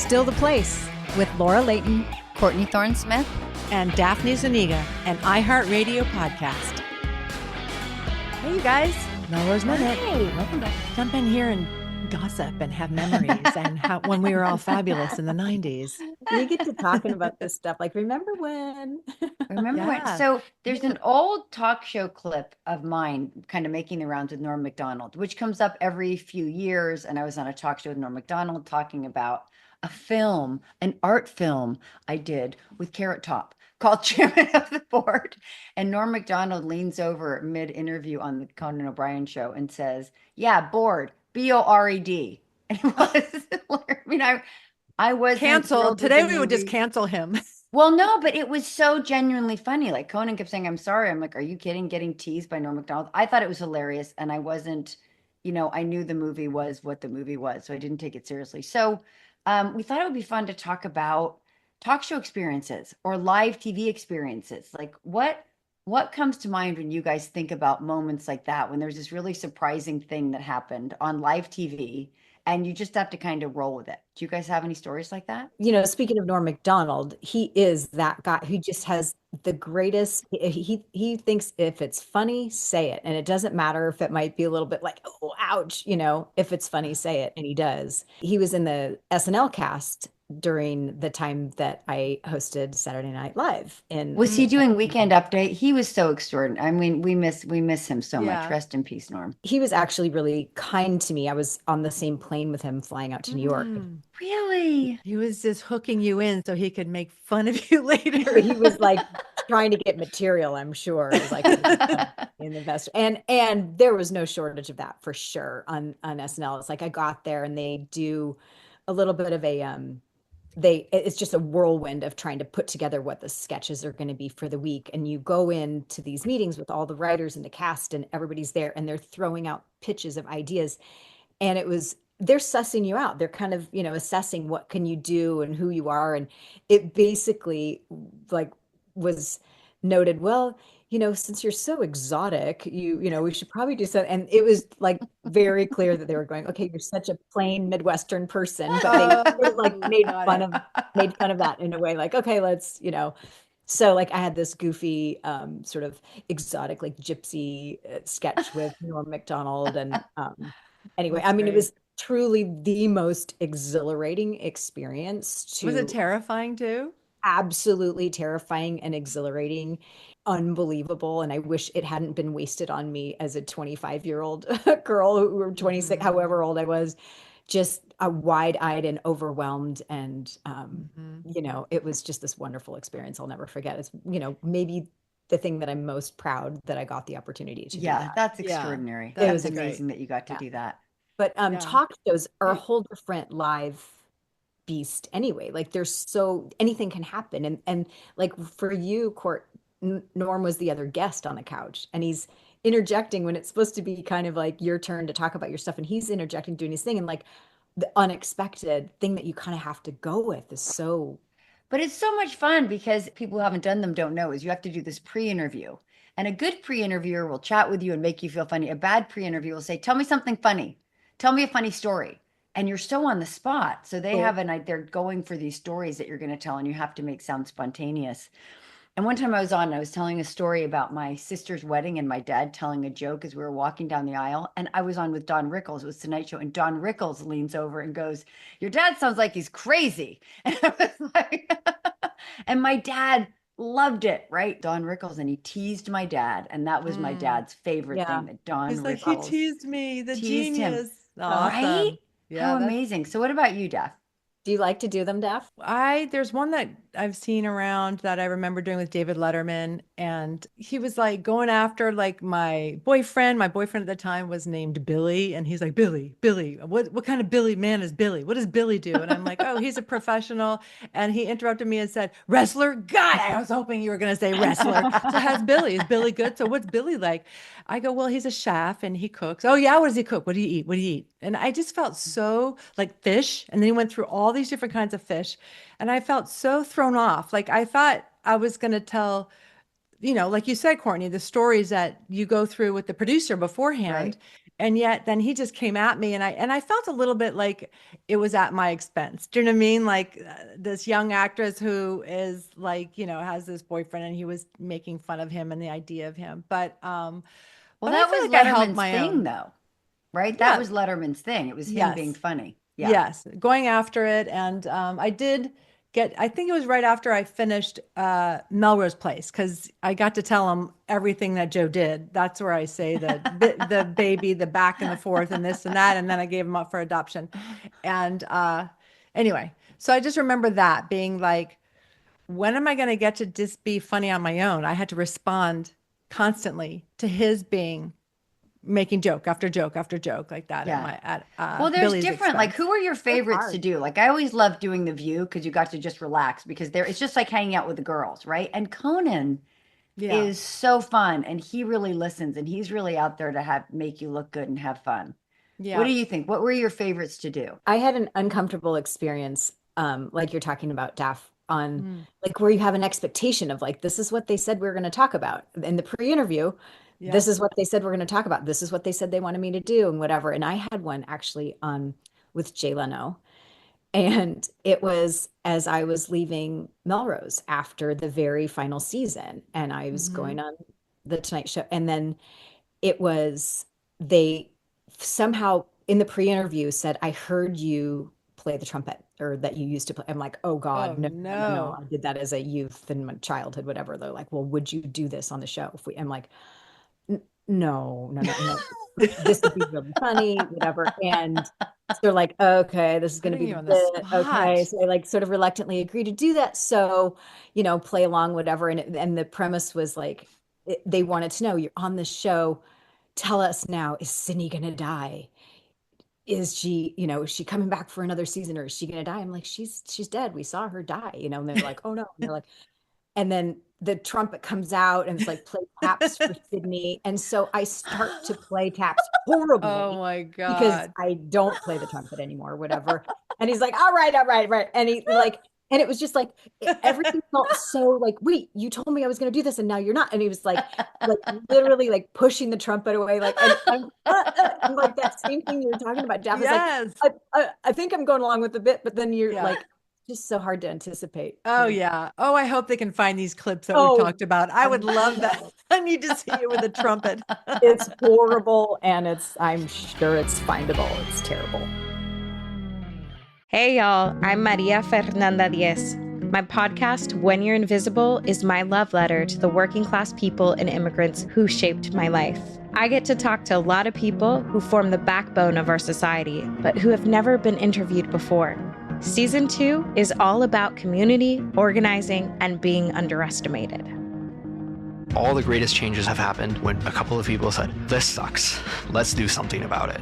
Still the Place with Laura Layton, Courtney Thorne-Smith, and Daphne Zuniga, an iHeartRadio podcast. Hey, you guys. Melrose Minute. Hey, welcome back. Jump in here and gossip and have memories and how when we were all fabulous in the 90s. We get to talking about this stuff. Like, remember when? Remember when? Yeah. So there's an old talk show clip of mine kind of making the rounds with Norm Macdonald, which comes up every few years. And I was on a talk show with Norm Macdonald talking about a film, an art film I did with Carrot Top called Chairman of the Board. And Norm Macdonald leans over mid-interview on the Conan O'Brien show and says, yeah, bored, B-O-R-E-D. And it was, I mean, I was Canceled. Today we would just cancel him. Well, no, but it was so genuinely funny. Like Conan kept saying, I'm sorry. I'm like, are you kidding? Getting teased by Norm Macdonald. I thought it was hilarious. And I wasn't, I knew the movie was what the movie was. So I didn't take it seriously. So we thought it would be fun to talk about talk show experiences or live TV experiences. Like what comes to mind when you guys think about moments like that, when there's this really surprising thing that happened on live TV and you just have to kind of roll with it? Do you guys have any stories like that? Speaking of Norm Macdonald, he is that guy who just has the greatest. He thinks if it's funny, say it. And it doesn't matter if it might be a little bit like, oh, ouch, if it's funny, say it. And he does. He was in the SNL cast during the time that I hosted Saturday Night Live. Was he doing Weekend Update? He was so extraordinary. I mean, we miss him so Yeah. much. Rest in peace, Norm. He was actually really kind to me. I was on the same plane with him flying out to New York. Really? He was just hooking you in so he could make fun of you later. He was like trying to get material, I'm sure. It was like in the best. And there was no shortage of that for sure on SNL. It's like I got there and they do a little bit of it's just a whirlwind of trying to put together what the sketches are going to be for the week. And you go into these meetings with all the writers and the cast and everybody's there and they're throwing out pitches of ideas. And they're sussing you out. They're kind of, assessing what can you do and who you are. And it basically was noted, well, since you're so exotic, we should probably do so. And it was very clear that they were going, okay, you're such a plain Midwestern person, but they sort of made fun of that in a way, like, okay, let's, So I had this goofy sort of exotic, gypsy sketch with Norm Macdonald. And anyway, That's I mean, great. It was truly the most exhilarating experience. Was it terrifying too? Absolutely terrifying and exhilarating, unbelievable. And I wish it hadn't been wasted on me as a 25-year-old girl or 26, however old I was, just wide-eyed and overwhelmed. And, it was just this wonderful experience I'll never forget. It's, maybe the thing that I'm most proud that I got the opportunity to do that. That's extraordinary. Yeah, That was that's amazing that you got to do that. But Yeah. talk shows are a whole different live beast anyway. Anything can happen. And for you, Court, Norm was the other guest on the couch and he's interjecting when it's supposed to be kind of like your turn to talk about your stuff. And he's interjecting, doing his thing. And the unexpected thing that you kind of have to go with is so. But it's so much fun because people who haven't done them don't know is you have to do this pre-interview. And a good pre-interviewer will chat with you and make you feel funny. A bad pre-interview will say, tell me something funny. Tell me a funny story. And you're so on the spot. So they they're going for these stories that you're going to tell and you have to make sound spontaneous. And one time I was telling a story about my sister's wedding and my dad telling a joke as we were walking down the aisle. And I was on with Don Rickles. It was Tonight Show. And Don Rickles leans over and goes, your dad sounds like he's crazy. And I was like, and my dad loved it, right? Don Rickles. And he teased my dad. And that was my dad's favorite thing, that Don He's Rickles. like, he teased me, the teased him. genius. Awesome. Right? Yeah, How amazing. So what about you, Daph? Do you like to do them, Daph? There's one that I've seen around that I remember doing with David Letterman, and he was going after my boyfriend. My boyfriend at the time was named Billy, and he's like, Billy, what kind of Billy man is Billy? What does Billy do? And I'm like, oh, he's a professional. And he interrupted me and said, wrestler. God, I was hoping you were going to say wrestler. So how's Billy? Is Billy good? So what's Billy like? I go, well, he's a chef and he cooks. Oh yeah, what does he cook? What do you eat? What do you eat? And I just felt so like fish. And then he went through all these different kinds of fish. And I felt so thrown off. I thought I was going to tell like you said, Courtney, the stories that you go through with the producer beforehand. Right. And yet then he just came at me, and I felt a little bit like it was at my expense. Do you know what I mean? Like this young actress who is like, has this boyfriend, and he was making fun of him and the idea of him. Well, But I that feel was like I held Letterman's my thing, own. though, right? That Yeah. was Letterman's thing. It was him being Yes. funny. Yeah. Yes, going after it. And I did I think it was right after I finished Melrose Place, because I got to tell him everything that Joe did. That's where I say the baby, the back and the forth, and this and that. And then I gave him up for adoption. And anyway, so I just remember that being like, when am I going to get to just be funny on my own? I had to respond constantly to his being making joke after joke after joke like that Yeah. at Well, there's Billy's different, like, expense. who are your That's favorites to hard. do? Like, I always loved doing The View because you got to just relax because it's just like hanging out with the girls, right? And Conan Yeah. is so fun and he really listens and he's really out there to make you look good and have fun. What do Yeah. you think? What were your favorites to do? I had an uncomfortable experience, like you're talking about, Daff, on Mm. like where you have an expectation of like, this is what they said we are going to talk about in the pre-interview. Yeah. This is what they said we're going to talk about. This is what they said they wanted me to do and whatever. And I had one actually with Jay Leno. And it was as I was leaving Melrose after the very final season, and I was Hmm. going on the Tonight Show. And then it was, they somehow in the pre-interview said, I heard you play the trumpet, or that you used to play. I'm like, oh Oh God, no, no, no, no. no. I did that as a youth in my childhood, whatever. They're like, well, would you do this on the show if we, I'm like, no, no, no, no. This would be really funny, whatever. And so they're like, okay, this is going to Putting be you the on the bit. Okay. spot. So I like sort of reluctantly agreed to do that. So, play along, whatever. And the premise was like, they wanted to know, you're on this show. Tell us now, is Sydney going to die? Is she coming back for another season, or is she going to die? I'm like, she's dead. We saw her die, and they're like, oh no. And they're like, and then the trumpet comes out and it's like play taps for Sydney. And so I start to play taps Oh horribly my because God. I don't play the trumpet anymore, whatever. And he's like, all right, all right, right. And he like, and it was just like everything felt so like, wait, you told me I was going to do this and now you're not. And he was like literally like pushing the trumpet away, like, and I'm like that same thing you were talking about. Jeff is like, Yes. I think I'm going along with the bit, but then you're Yeah. like, just so hard to anticipate. Oh yeah. Oh, I hope they can find these clips that we've Oh, talked about. I would I'm love that. I need to see you with a trumpet. it's horrible, and I'm sure it's findable. It's terrible. Hey y'all, I'm Maria Fernanda Diez. My podcast, When You're Invisible, is my love letter to the working class people and immigrants who shaped my life. I get to talk to a lot of people who form the backbone of our society, but who have never been interviewed before. Season 2 is all about community, organizing, and being underestimated. All the greatest changes have happened when a couple of people said, this sucks, let's do something about it.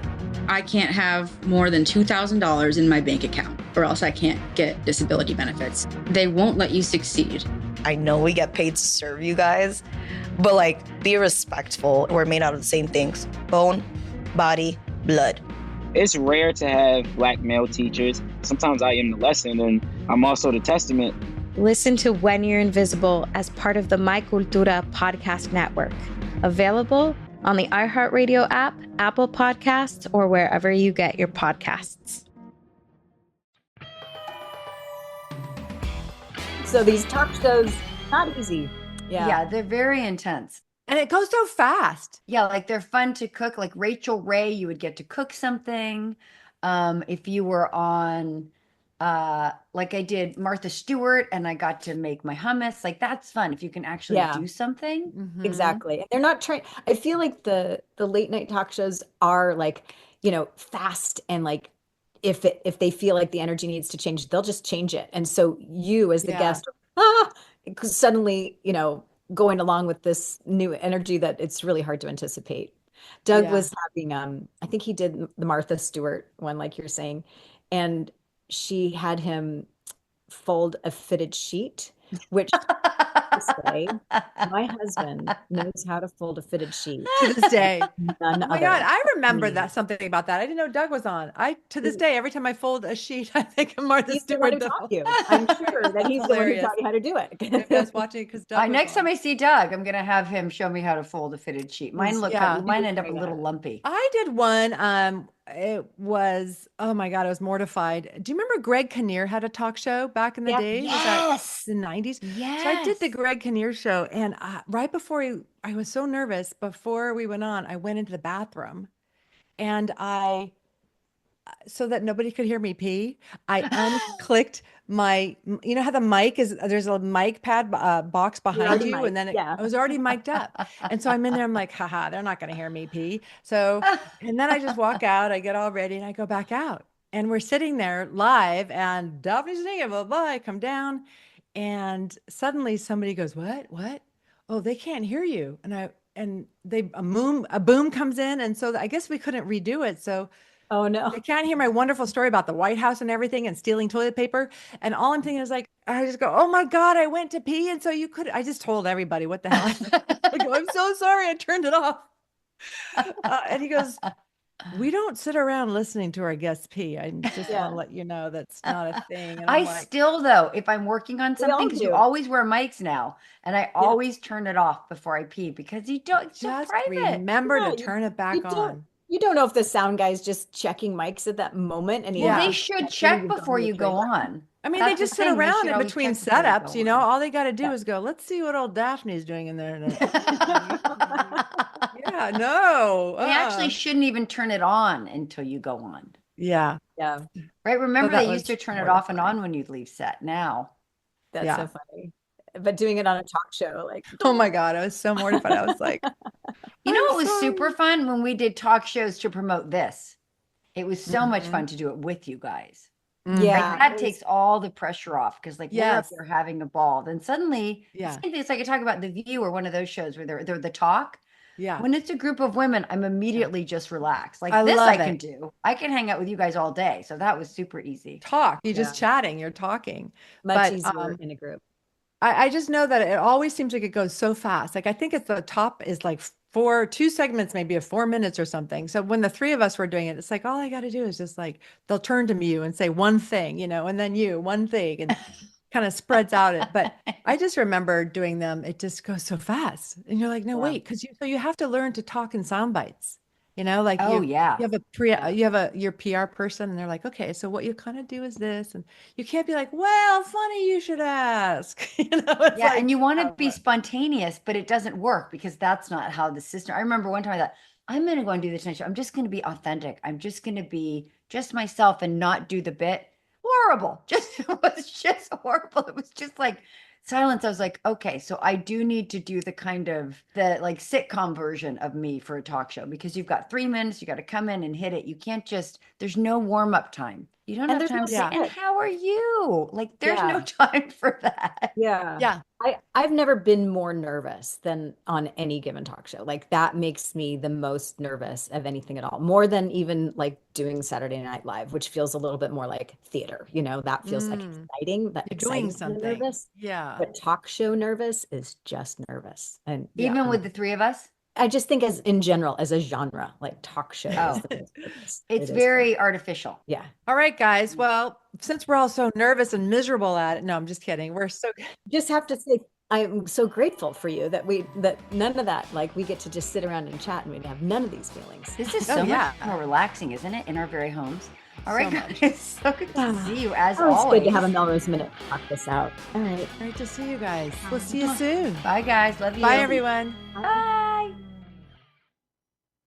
I can't have more than $2,000 in my bank account, or else I can't get disability benefits. They won't let you succeed. I know we get paid to serve you guys, but be respectful. We're made out of the same things: bone, body, blood. It's rare to have Black male teachers. Sometimes I am the lesson, and I'm also the testament. Listen to When You're Invisible as part of the My Cultura podcast network. Available on the iHeartRadio app, Apple Podcasts, or wherever you get your podcasts. So these talk shows, not easy. Yeah, they're very intense. And it goes so fast. Yeah, like they're fun to cook. Like Rachel Ray, you would get to cook something. If you were on, like I did Martha Stewart and I got to make my hummus, like that's fun if you can actually Yeah. do something. Mhm. Exactly. And they're not trying. I feel like the late night talk shows are like, fast, and like if they feel like the energy needs to change, they'll just change it. And so you as the Yeah. guest, because suddenly, going along with this new energy that it's really hard to anticipate. Doug Yeah. was having I think he did the Martha Stewart one, like you're saying, and she had him fold a fitted sheet, which to say, my husband knows how to fold a fitted sheet. To this day. None Oh my other. God, I remember Me. that something about that. I didn't know Doug was on. To this day, every time I fold a sheet, I think of Martha He's the one Stewart who though. taught you. I'm sure that he's the one who Hilarious. taught you how to do Maybe I it. was watching it because Doug was Next on. time I see Doug, I'm gonna have him show me how to fold a fitted sheet. Mine Yeah. mine end up a little lumpy. I did one. It was, oh my God, I was mortified. Do you remember Greg Kinnear had a talk show back in the Yeah. day? Was that Yes. the 90s? Yes. So I did the Greg Kinnear show, and right before I was so nervous. Before we went on, I went into the bathroom, and so that nobody could hear me pee, I unclicked my, you know how the mic is, there's a mic pad box behind already you, and then mic'd, yeah. I was already mic'd up. And so I'm in there, I'm like, haha, they're not going to hear me pee. So, and then I just walk out, I get all ready, and I go back out. And we're sitting there live, and Daphne's singing, blah, blah, I come down, and suddenly somebody goes, what? Oh, they can't hear you. And a boom comes in. And so I guess we couldn't redo it. So Oh no. they can't hear my wonderful story about the White House and everything and stealing toilet paper. And all I'm thinking is like, I just go, oh my God, I went to pee. And so I just told everybody what the hell. I go, I'm so sorry. I turned it off. And he goes, we don't sit around listening to our guests pee. I just want to let you know that's not a thing. And I'm like, still, though, if I'm working on We all something, because you do. always wear mics now, and I always turn it off before I pee because you don't, it's so just private. remember Yeah, to turn it back on. You don't know if the sound guy's just checking mics at that moment, and Well, Yeah. they should check before you go on. I mean, That's they the just sit thing, they around should in always between check before you setups, go you know, on. all they got to do is go, let's see what old Daphne's doing in there. Yeah, no. They actually shouldn't even turn it on until you go on. Yeah. Yeah, Right? Remember, that they used to was turn it off and mortifying. on when you'd leave set. Now, that's Yeah. so funny. But doing it on a talk show, like, Oh my God, I was so mortified. I was like, you know I'm what was sorry. super fun when we did talk shows to promote this? It was so much Mhm. fun to do it with you guys. yeah, Like, that takes all the pressure off because, like, we're up Yes. there having a ball. Then suddenly, Yeah. same thing. It's like I talk about The View or one of those shows where they're the talk. Yeah. When it's a group of women, I'm immediately just relaxed. Like I this, love I can it. do. I can hang out with you guys all day. So that was super easy. Talk. You're just chatting. You're talking. much But easier in a group. I just know that it always seems like it goes so fast. Like I think it's the top is like two segments, maybe of 4 minutes or something. So when the three of us were doing it, it's like all I got to do is just like they'll turn to you and say one thing, you know, and then you one thing, and kind of spreads out it. But I just remember doing them. It just goes so fast, and you're like, no, wait, because you have to learn to talk in sound bites. You know, like Oh, you yeah. have your PR person, and they're like, okay, so what you kind of do is this, and you can't be like, well, funny you should ask. You know, it's Yeah, like, and you want to be spontaneous, but it doesn't work because that's not how the system. I remember one time I thought, I'm going to go and do the Tonight Show. I'm just going to be authentic. I'm just going to be just myself and not do the bit. Horrible. It was just horrible. It was just like silence. I was like, okay, so I do need to do the like sitcom version of me for a talk show because you've got 3 minutes. You got to come in and hit it. You can't there's no warm up time. You don't have there's time no to say, and set. how are you? Like, there's no Yeah. time for that. Yeah. yeah, I've never been more nervous than on any given talk show. Like that makes me the most nervous of anything at all. More than even like doing Saturday Night Live, which feels a little bit more like theater. You know, that feels like exciting. That you're doing exciting kind of something. nervous. Yeah. But talk show nervous is just nervous. And Even with the three of us, I just think as in general, as a genre, like talk show Oh. is the most nervous. it's It is very artificial. yeah. All right, guys. Well, since we're all so nervous and miserable at it, no, I'm just kidding. We're so Just have to say I'm so grateful for you that none of that, like we get to just sit around and chat and we have none of these feelings. This is Oh, so yeah. much more relaxing, isn't it? In our very homes. All right, So much. guys. So good to see you as Oh, it's always. good to have a Melrose Minute to talk this out. All right. great to see you guys. We'll see you soon. Bye, guys. Love you. Bye, everyone. Bye.